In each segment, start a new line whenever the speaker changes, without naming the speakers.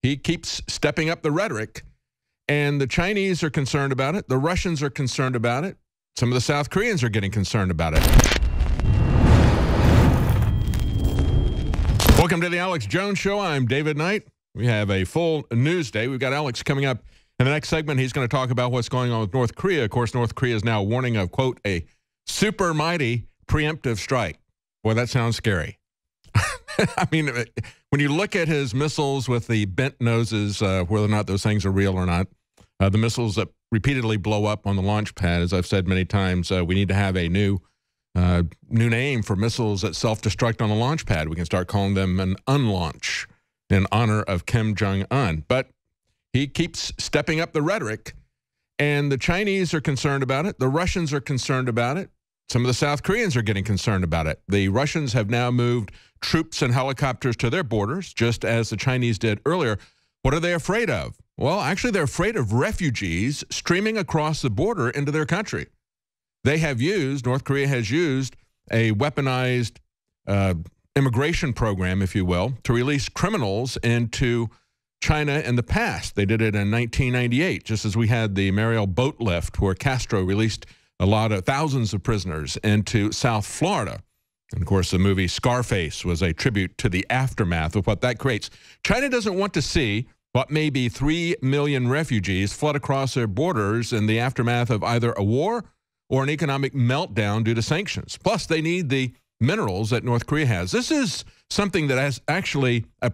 He keeps stepping up the rhetoric, and the Chinese are concerned about it. The Russians are concerned about it. Some of the South Koreans are getting concerned about it. Welcome to the Alex Jones Show. I'm David Knight. We have a full news day. We've got Alex coming up in the next segment. He's going to talk about what's going on with North Korea. Of course, North Korea is now warning of, quote, a super mighty preemptive strike. Boy, that sounds scary. I mean, when you look at his missiles with the bent noses, whether or not those things are real or not, the missiles that repeatedly blow up on the launch pad, as I've said many times, we need to have a new name for missiles that self-destruct on the launch pad. We can start calling them an unlaunch in honor of Kim Jong-un. But he keeps stepping up the rhetoric, and the Chinese are concerned about it. The Russians are concerned about it. Some of the South Koreans are getting concerned about it. The Russians have now moved troops and helicopters to their borders, just as the Chinese did earlier. What are they afraid of? Well, actually, they're afraid of refugees streaming across the border into their country. North Korea has used a weaponized immigration program, if you will, to release criminals into China in the past. They did it in 1998, just as we had the Mariel boat lift, where Castro released thousands of prisoners into South Florida. And, of course, the movie Scarface was a tribute to the aftermath of what that creates. China doesn't want to see what may be 3 million refugees flood across their borders in the aftermath of either a war or an economic meltdown due to sanctions. Plus, they need the minerals that North Korea has. This is something that has actually a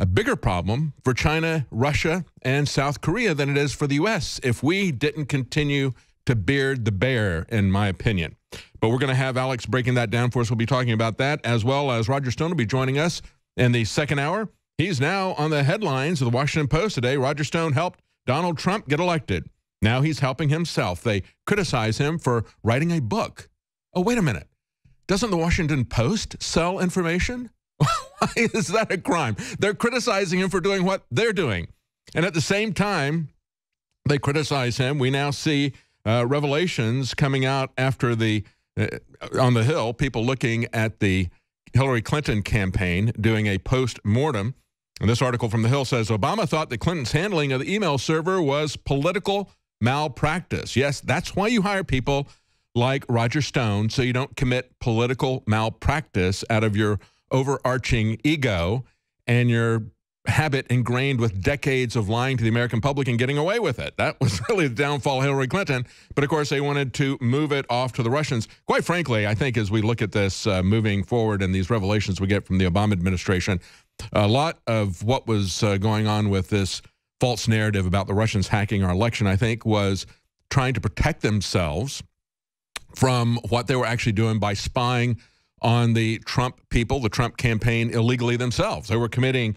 bigger problem for China, Russia, and South Korea than it is for the U.S. if we didn't continue to beard the bear, in my opinion. But we're going to have Alex breaking that down for us. We'll be talking about that, as well as Roger Stone will be joining us in the second hour. He's now on the headlines of the Washington Post today. Roger Stone helped Donald Trump get elected. Now he's helping himself. They criticize him for writing a book. Oh, wait a minute. Doesn't the Washington Post sell information? Why is that a crime? They're criticizing him for doing what they're doing. And at the same time, they criticize him. We now see revelations coming out after on the Hill, people looking at the Hillary Clinton campaign, doing a post-mortem. And this article from the Hill says, Obama thought that Clinton's handling of the email server was political malpractice. Yes, that's why you hire people like Roger Stone, so you don't commit political malpractice out of your overarching ego and your habit ingrained with decades of lying to the American public and getting away with it. That was really the downfall of Hillary Clinton. But, of course, they wanted to move it off to the Russians. Quite frankly, I think as we look at this moving forward and these revelations we get from the Obama administration, a lot of what was going on with this false narrative about the Russians hacking our election, I think, was trying to protect themselves from what they were actually doing by spying on the Trump people, the Trump campaign, illegally themselves. They were committing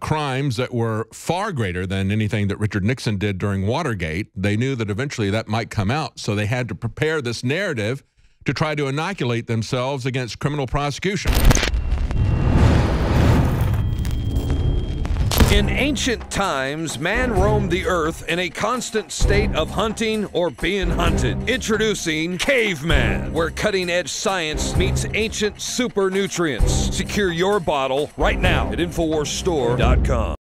crimes that were far greater than anything that Richard Nixon did during Watergate. They knew that eventually that might come out, so they had to prepare this narrative to try to inoculate themselves against criminal prosecution.
In ancient times, man roamed the earth in a constant state of hunting or being hunted. Introducing Caveman, where cutting-edge science meets ancient super nutrients. Secure your bottle right now at InfoWarsStore.com.